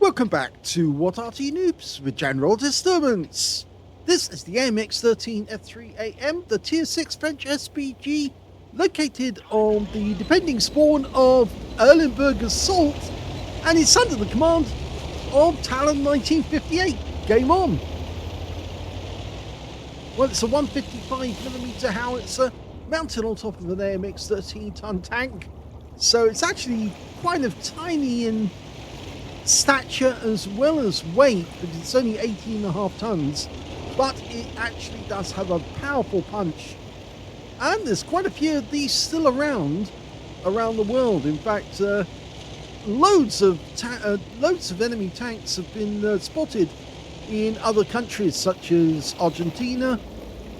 Welcome back to What Arty Noobs with General Disturbance. This is the AMX 13F3AM, the Tier 6 French SPG, located on the depending spawn of Erlenberg Assault, and it's under the command of talon1958. Game on! Well, it's a 155mm howitzer mounted on top of an AMX 13-ton tank, so it's actually kind of tiny in stature as well as weight, because it's only 18.5 tons, but it actually does have a powerful punch. And there's quite a few of these still around the world. In fact, loads of enemy tanks have been spotted in other countries such as Argentina,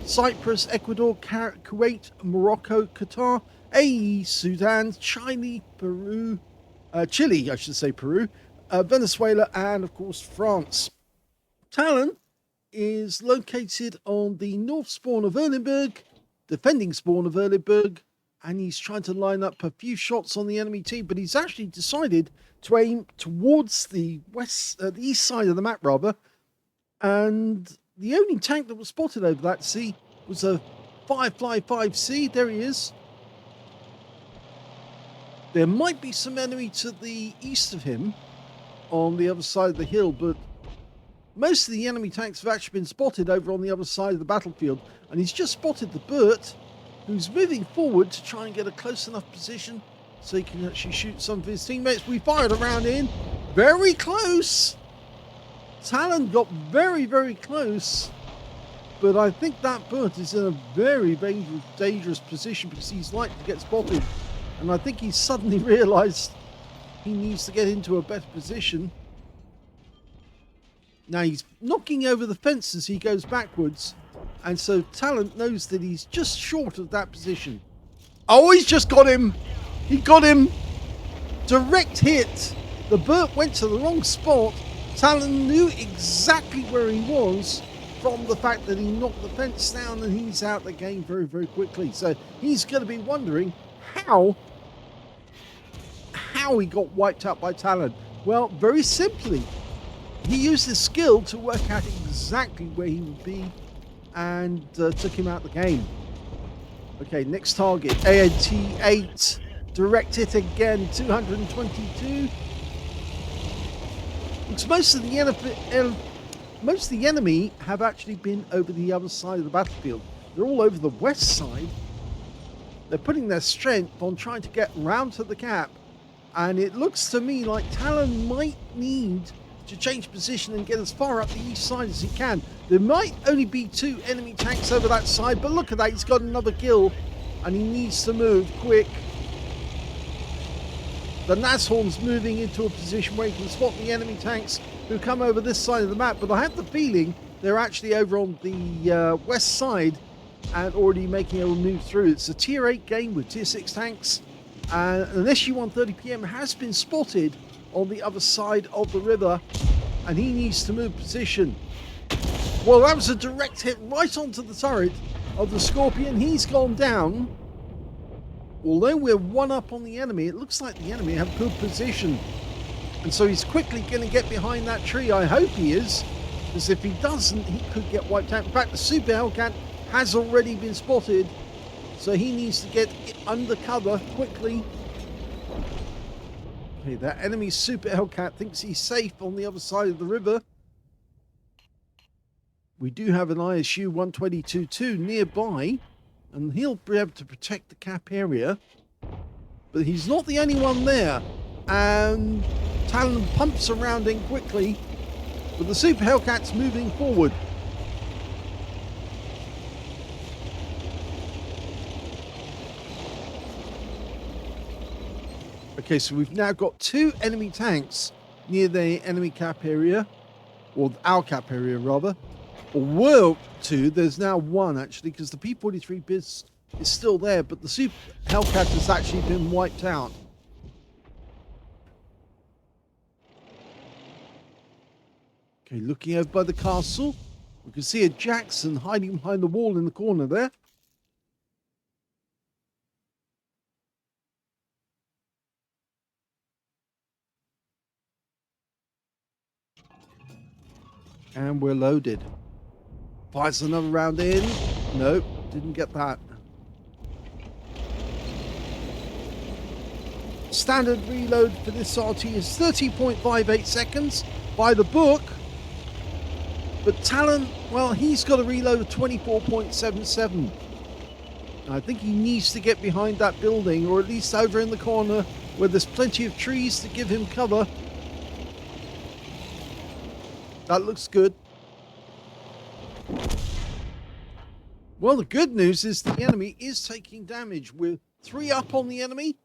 Cyprus, Ecuador, Kuwait, Morocco, Qatar, AE, Sudan, Chile, Peru, Venezuela, and of course France. Talon is located on the north spawn of Erlenberg, defending spawn of Erlenberg, and he's trying to line up a few shots on the enemy team, but he's actually decided to aim towards the east side of the map rather, and the only tank that was spotted over that sea was a Firefly 5C. There he is. There might be some enemy to the east of him on the other side of the hill, but most of the enemy tanks have actually been spotted over on the other side of the battlefield, and he's just spotted the Burt, who's moving forward to try and get a close enough position so he can actually shoot some of his teammates. We fired a round in, very close. Talon got very, very close, but I think that Burt is in a very dangerous position because he's likely to get spotted, and I think he's suddenly realised he needs to get into a better position. Now he's knocking over the fence as he goes backwards, and so Talon knows that he's just short of that position. Oh, he's just got him! He got him! Direct hit! The Burt went to the wrong spot. Talon knew exactly where he was from the fact that he knocked the fence down, and he's out the game very, very quickly. So he's going to be wondering how he got wiped out by Talon. Well, very simply, he used his skill to work out exactly where he would be and took him out the game. Okay, next target, ANT8, direct hit again, 222. Because most of the enemy have actually been over the other side of the battlefield. They're all over the west side. They're putting their strength on trying to get round to the cap, and it looks to me like Talon might need to change position and get as far up the east side as he can. There might only be 2 enemy tanks over that side, but look at that, he's got another kill, and he needs to move quick. The Nashorn's moving into a position where he can spot the enemy tanks who come over this side of the map, but I have the feeling they're actually over on the west side and already making a move through. It's a tier 8 game with tier 6 tanks, and an SU-130PM has been spotted on the other side of the river, and he needs to move position. Well, that was a direct hit right onto the turret of the Scorpion. He's gone down. Although we're one up on the enemy, it looks like the enemy have good position, and so he's quickly going to get behind that tree. I hope he is, because if he doesn't, he could get wiped out. In fact, the Super Hellcat has already been spotted, so he needs to get under cover quickly. Okay, that enemy Super Hellcat thinks he's safe on the other side of the river. We do have an ISU 122-2 nearby, and he'll be able to protect the cap area. But he's not the only one there. And Talon pumps around in quickly, but the Super Hellcat's moving forward. Okay, so we've now got 2 enemy tanks near the enemy cap area, or our cap area rather. Or were 2, there's now 1 actually, because the P-43 BIS is still there, but the Super Hellcat has actually been wiped out. Okay, looking over by the castle, we can see a Jackson hiding behind the wall in the corner there. And we're loaded. Fires another round in. Nope, didn't get that. Standard reload for this Arty is 30.58 seconds by the book. But Talon, well, he's got a reload of 24.77. I think he needs to get behind that building, or at least over in the corner where there's plenty of trees to give him cover. That looks good. Well, the good news is the enemy is taking damage. We're 3 up on the enemy.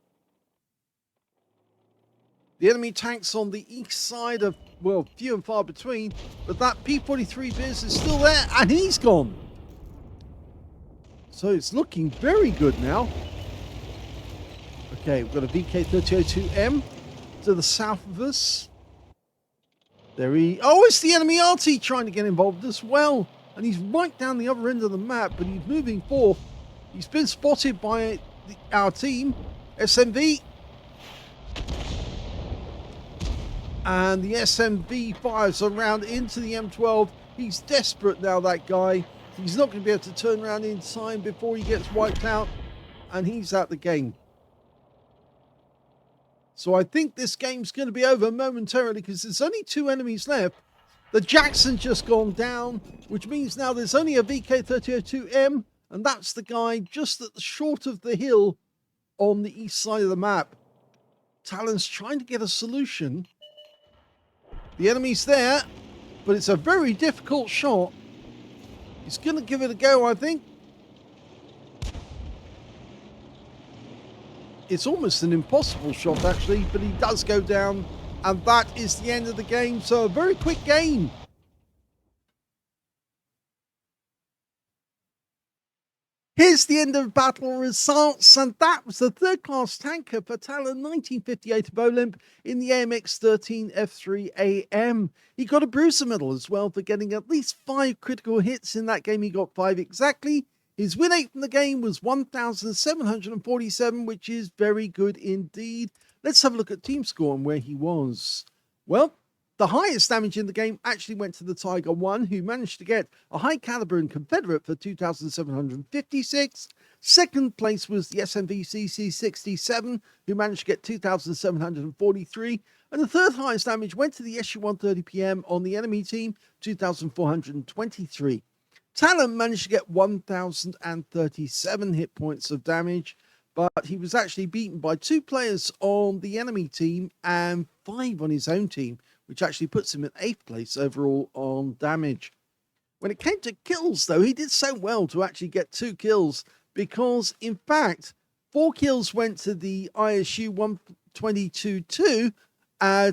The enemy tanks on the east side are, well, few and far between, but that P-43 BIS is still there, and he's gone. So it's looking very good now. Okay, we've got a VK-3002M to the south of us. There he... Oh, it's the enemy Arty trying to get involved as well. And he's right down the other end of the map, but he's moving forth. He's been spotted by our team, SMV. And the SMV fires around into the M12. He's desperate now, that guy. He's not going to be able to turn around in time before he gets wiped out. And he's out the game. So I think this game's going to be over momentarily because there's only 2 enemies left. The Jackson's just gone down, which means now there's only a VK-3002M, and that's the guy just at the short of the hill on the east side of the map. Talon's trying to get a solution. The enemy's there, but it's a very difficult shot. He's going to give it a go, I think. It's almost an impossible shot, actually, but he does go down, and that is the end of the game. So a very quick game. Here's the end of battle results, and that was the 3rd class tanker for talon1958 of OLIMP in the AMX 13 F3AM. He got a Bruiser medal as well for getting at least 5 critical hits in that game. He got 5 exactly. His win rate from the game was 1,747, which is very good indeed. Let's have a look at team score and where he was. Well, the highest damage in the game actually went to the Tiger 1, who managed to get a high caliber and Confederate for 2,756. Second place was the SMV CC67, who managed to get 2,743. And the third highest damage went to the SU-130 PM on the enemy team, 2,423. Talon managed to get 1,037 hit points of damage, but he was actually beaten by 2 players on the enemy team and 5 on his own team, which actually puts him in 8th place overall on damage. When it came to kills, though, he did so well to actually get 2 kills, because, in fact, 4 kills went to the ISU 122-2,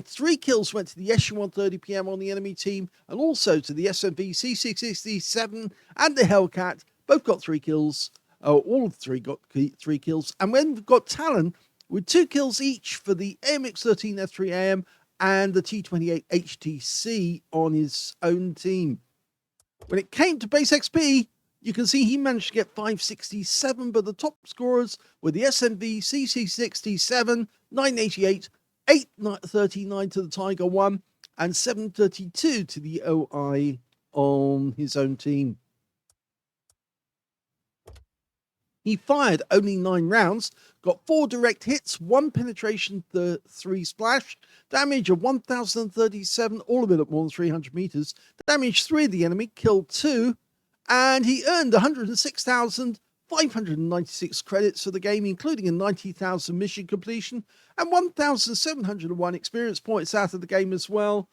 3 kills went to the SU-130 PM on the enemy team, and also to the SMV C667 and the Hellcat. Both got 3 kills. All of 3 got 3 kills. And when we've got Talon with 2 kills each for the AMX 13 F3AM and the T28 HTC on his own team. When it came to base XP, you can see he managed to get 567, but the top scorers were the SMV CC67, 988, 839 to the Tiger 1, and 732 to the OI on his own team. He fired only 9 rounds, got 4 direct hits, 1 penetration, 3 splash, damage of 1037, all of it at more than 300 meters, damaged 3 of the enemy, killed 2, and he earned 106,596 credits for the game, including a 90,000 mission completion and 1,701 experience points out of the game as well.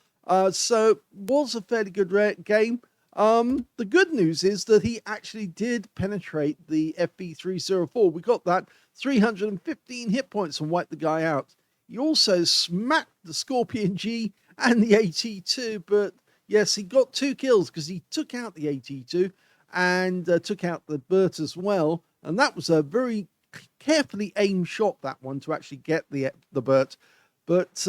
So was a fairly good game. The good news is that he actually did penetrate the FB304. We got that 315 hit points and wiped the guy out. He also smacked the Scorpion G and the AT2, but yes, he got 2 kills because he took out the AT2 and took out the Burt as well. And that was a very carefully aimed shot, that one, to actually get the Burt. But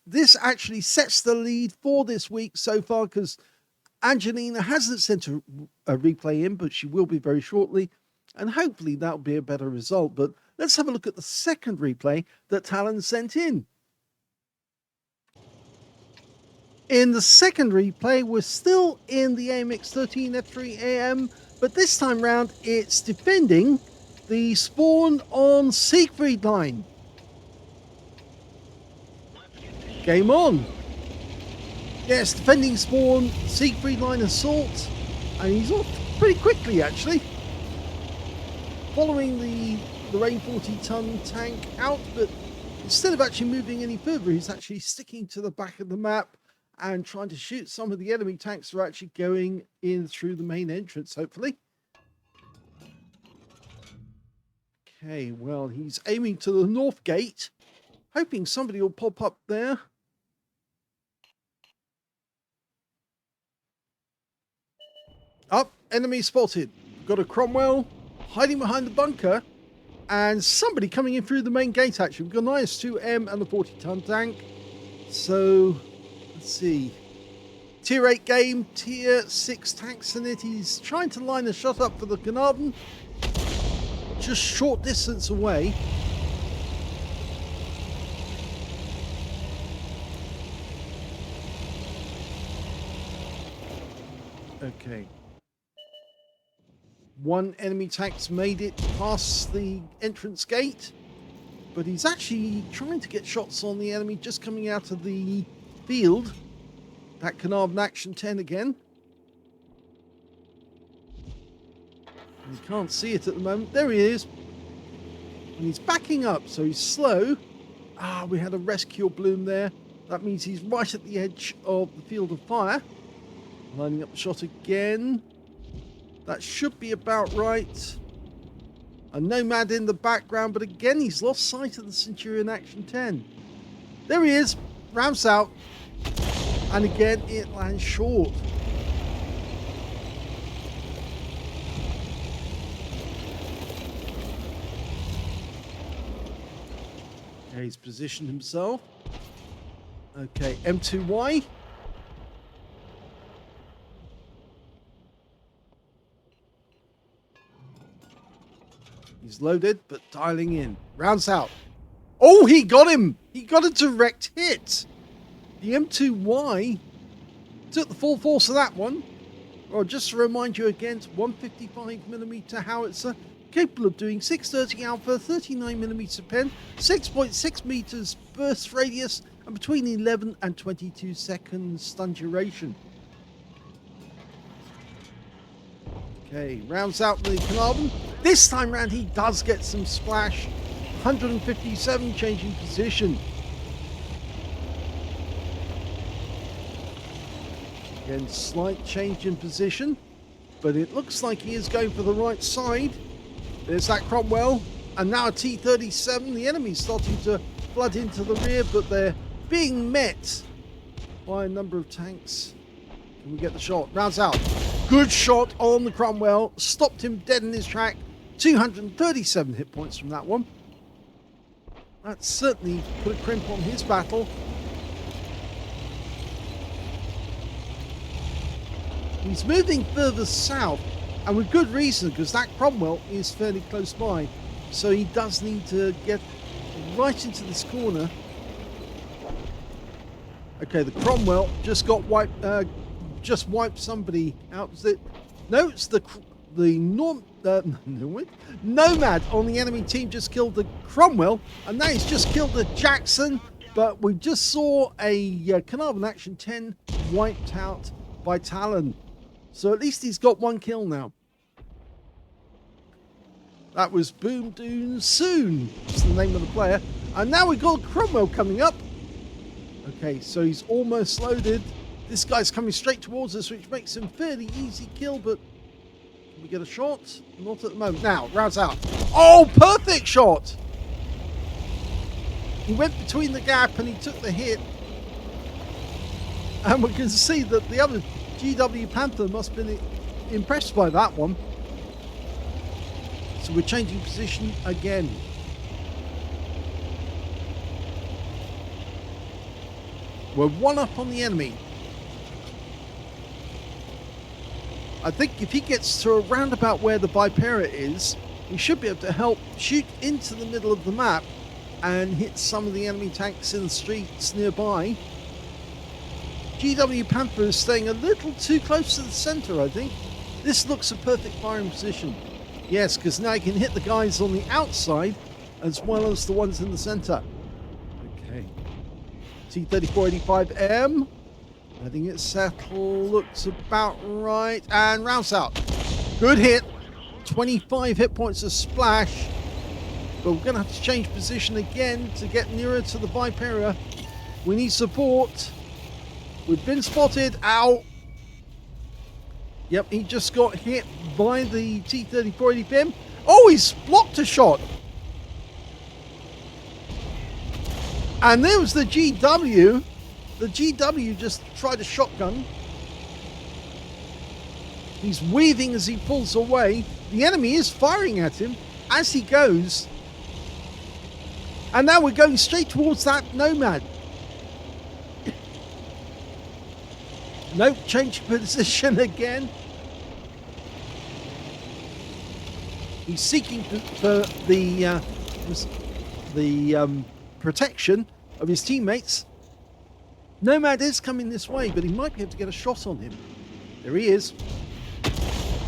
this actually sets the lead for this week so far, because Angelina hasn't sent a replay in, but she will be very shortly, and hopefully that'll be a better result. But let's have a look at the second replay that Talon sent in. In the second replay, we're still in the AMX 13F3AM, but this time round it's defending the spawn on Siegfried line. Game on. Yes, defending spawn, Siegfried line assault, and he's off pretty quickly actually. Following the Rain 40-ton tank out, but instead of actually moving any further, he's actually sticking to the back of the map and trying to shoot some of the enemy tanks that are actually going in through the main entrance, hopefully. Okay, well, he's aiming to the north gate, hoping somebody will pop up there. Up, enemy spotted. Got a Cromwell hiding behind the bunker, and somebody coming in through the main gate actually. We've got an IS-2M and a 40-ton tank. So, let's see. Tier 8 game, Tier 6 tanks in it. He's trying to line a shot up for the Carnarvon. Just short distance away. Okay. One enemy tank's made it past the entrance gate, but he's actually trying to get shots on the enemy just coming out of the field. That Carnarvon Action 10 again. You can't see it at the moment. There he is. And he's backing up, so he's slow. Ah, we had a rescue bloom there. That means he's right at the edge of the field of fire. Lining up the shot again. That should be about right. A Nomad in the background, but again, he's lost sight of the Centurion Action 10. There he is. Ramps out. And again, it lands short. Okay, he's positioned himself. Okay, M2Y. He's loaded, but dialing in. Rounds out. Oh, he got him! He got a direct hit! The M2Y took the full force of that one. Well, just to remind you again, it's 155mm howitzer, capable of doing 630 alpha, 39mm pen, 6.6 meters burst radius, and between 11 and 22 seconds stun duration. Okay, rounds out the Carnarvon. This time round he does get some splash. 157 changing position. Again, slight change in position, but it looks like he is going for the right side. There's that Cromwell, and now a T-37. The enemy's starting to flood into the rear, but they're being met by a number of tanks. Can we get the shot? Rounds out. Good shot on the Cromwell. Stopped him dead in his track. 237 hit points from that one. That certainly put a crimp on his battle. He's moving further south, and with good reason, because that Cromwell is fairly close by. So he does need to get right into this corner. Okay, the Cromwell just got wiped. Just wiped somebody out. Was it? No, it's the the Nomad on the enemy team just killed the Cromwell, and now he's just killed the Jackson. But we just saw a Carnarvon Action 10 wiped out by Talon. So at least he's got one kill now. That was Boom Doon Soon, that's the name of the player. And now we've got Cromwell coming up. Okay, so he's almost loaded. This guy's coming straight towards us, which makes him fairly easy kill, but can we get a shot? Not at the moment. Now, rounds out. Oh, perfect shot! He went between the gap and he took the hit. And we can see that the other GW Panther must have been impressed by that one. So we're changing position again. We're one up on the enemy. I think if he gets to around about where the Vipera is, we should be able to help shoot into the middle of the map and hit some of the enemy tanks in the streets nearby. GW Panther is staying a little too close to the center, I think. This looks a perfect firing position. Yes, because now you can hit the guys on the outside as well as the ones in the center. Okay. T-3485M. I think it's settled. Looks about right. And rounds out. Good hit. 25 hit points a splash. But we're going to have to change position again to get nearer to the Vipera. We need support. We've been spotted. Ow. Yep, he just got hit by the T-3485M. Oh, he's blocked a shot. And there was the GW. The GW just tried a shotgun. He's weaving as he pulls away. The enemy is firing at him as he goes. And now we're going straight towards that Nomad. Nope, change position again. He's seeking for the protection of his teammates. Nomad is coming this way, but he might be able to get a shot on him. There he is.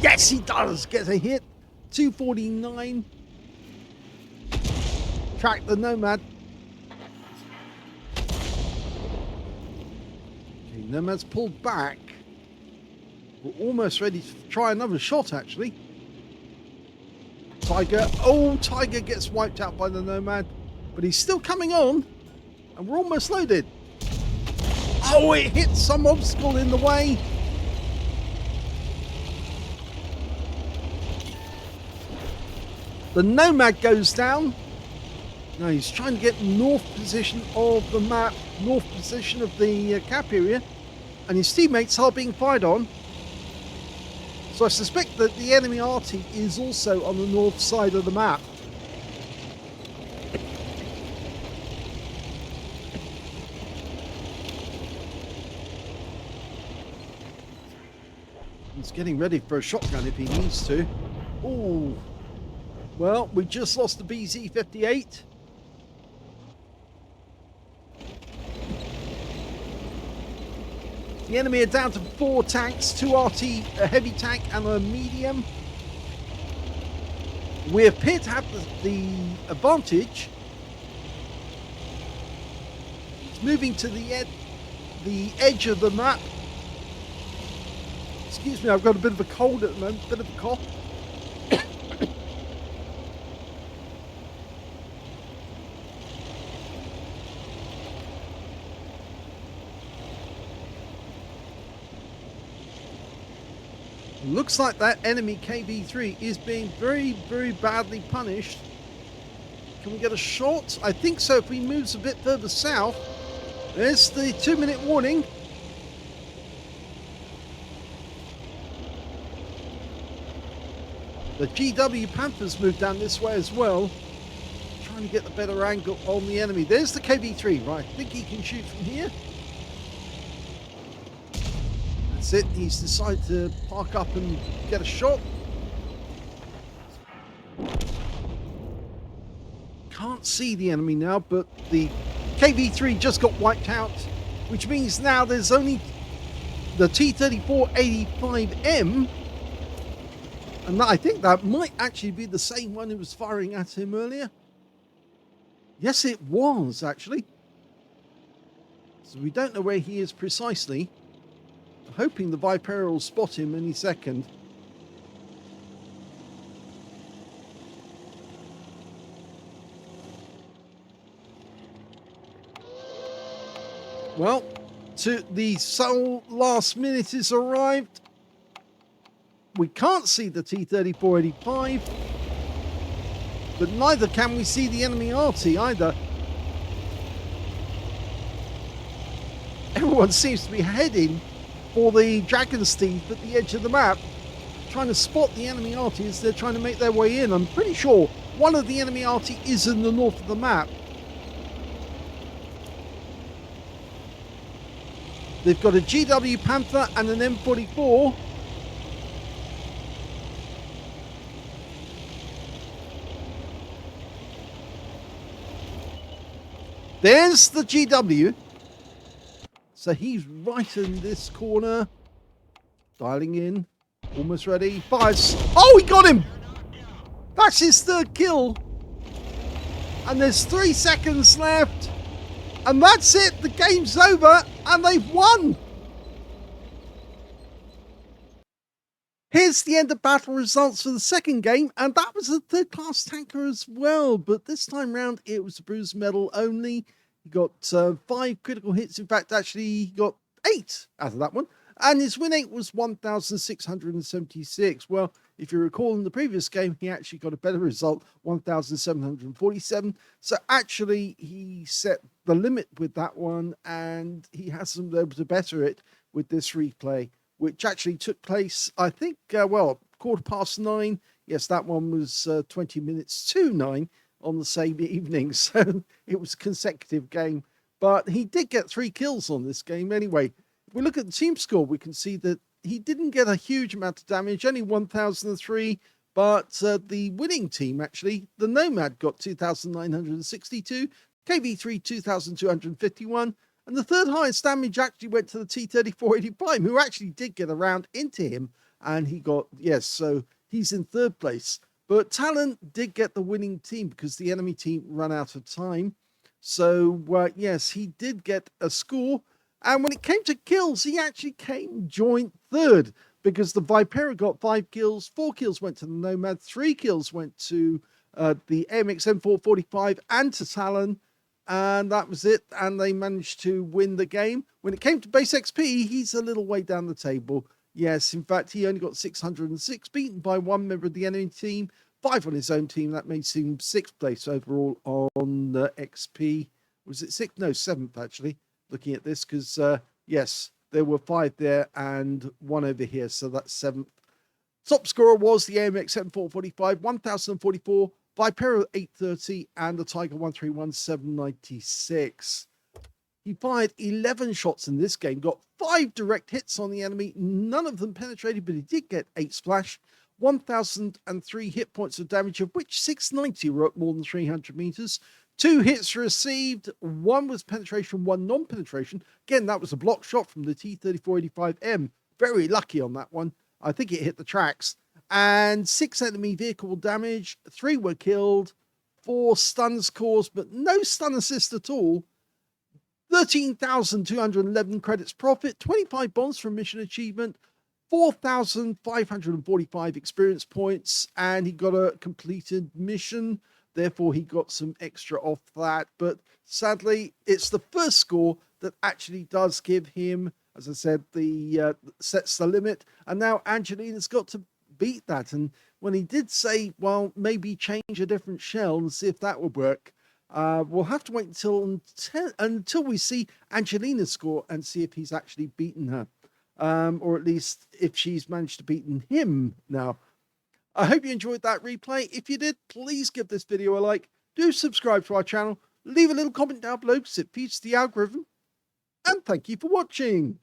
Yes, he does get a hit. 249. Track the Nomad. Okay, Nomad's pulled back. We're almost ready to try another shot, actually. Tiger. Oh, Tiger gets wiped out by the Nomad. But he's still coming on. And we're almost loaded. Oh, it hit some obstacle in the way. The Nomad goes down. Now he's trying to get north position of the map, north position of the cap area. And his teammates are being fired on. So I suspect that the enemy Arty is also on the north side of the map. He's getting ready for a shotgun if he needs to. Oh, well, we just lost the BZ-58. The enemy are down to 4 tanks, 2 RT, a heavy tank and a medium. We appear to have the advantage. It's moving to the edge of the map. Excuse me, I've got a bit of a cold at the moment, bit of a cough. Looks like that enemy KB3 is being very, very badly punished. Can we get a shot? I think so if he moves a bit further south. There's the 2-minute warning. The GW Panthers moved down this way as well. Trying to get the better angle on the enemy. There's the KB3, right? I think he can shoot from here. That's it. He's decided to park up and get a shot. Can't see the enemy now, but the KB3 just got wiped out, which means now there's only the T-3485M And I think that might actually be the same one who was firing at him earlier. Yes, it was, actually. So we don't know where he is precisely. Hoping the Viper will spot him any second. Well, to the sole last minute has arrived. We can't see the T-3485, but neither can we see the enemy Arty either. Everyone seems to be heading for the Dragon's Teeth at the edge of the map, trying to spot the enemy Arty as they're trying to make their way in. I'm pretty sure one of the enemy Arty is in the north of the map. They've got a GW Panther and an M44. There's the GW. So he's right in this corner. Dialing in. Almost ready. Fires. Oh, he got him! That's his third kill. And there's 3 seconds left. And that's it. The game's over. And they've won. Here's the end of battle results for the second game. And that was a third-class tanker as well. But this time round, it was a bruised metal only. He got 5 critical hits. In fact, actually, he got 8 out of that one. And his win rate was 1,676. Well, if you recall in the previous game, he actually got a better result, 1,747. So actually, he set the limit with that one, and he hasn't been able to better it with this replay, which actually took place, I think, well, 9:15. Yes, that one was 20 minutes to 9 on the same evening. So it was a consecutive game. But he did get 3 kills on this game anyway. If we look at the team score, we can see that he didn't get a huge amount of damage, only 1,003. But the winning team, actually, the Nomad got 2,962, KB3 2,251. And the third highest damage actually went to the T-3485, who actually did get a round into him. And he got, yes, so he's in third place. But Talon did get the winning team because the enemy team ran out of time. So, yes, he did get a score. And when it came to kills, he actually came joint third because the Viper got 5 kills, 4 kills went to the Nomad, 3 kills went to the AMX M445 and to Talon. And that was it. And they managed to win the game. When it came to base XP, he's a little way down the table. Yes, in fact, he only got 606, beaten by 1 member of the enemy team, 5 on his own team. That makes him 6th place overall on XP. Was it 6th? No, 7th, actually, looking at this, because, yes, there were 5 there and 1 over here. So that's 7th. Top scorer was the AMX M445, 1,044, Viper 830, and the Tiger 131796. He fired 11 shots in this game, got 5 direct hits on the enemy, none of them penetrated, but he did get 8 splash, 1,003 hit points of damage, of which 690 were at more than 300 meters. 2 hits received, 1 was penetration, 1 non-penetration. Again, that was a block shot from the T-3485M. Very lucky on that one. I think it hit the tracks. And 6 enemy vehicle damage, 3 were killed, 4 stuns caused, but no stun assist at all. 13,211 credits profit, 25 bonds from mission achievement, 4,545 experience points, and he got a completed mission. Therefore, he got some extra off that. But sadly, it's the first score that actually does give him, as I said, the sets the limit. And now Angelina's got to beat that. And when he did say, well, maybe change a different shell and see if that would work, we'll have to wait until we see Angelina's score and see if he's actually beaten her. Or at least if she's managed to beaten him now. I hope you enjoyed that replay. If you did, please give this video a like. Do subscribe to our channel. Leave a little comment down below because it feeds the algorithm. And thank you for watching.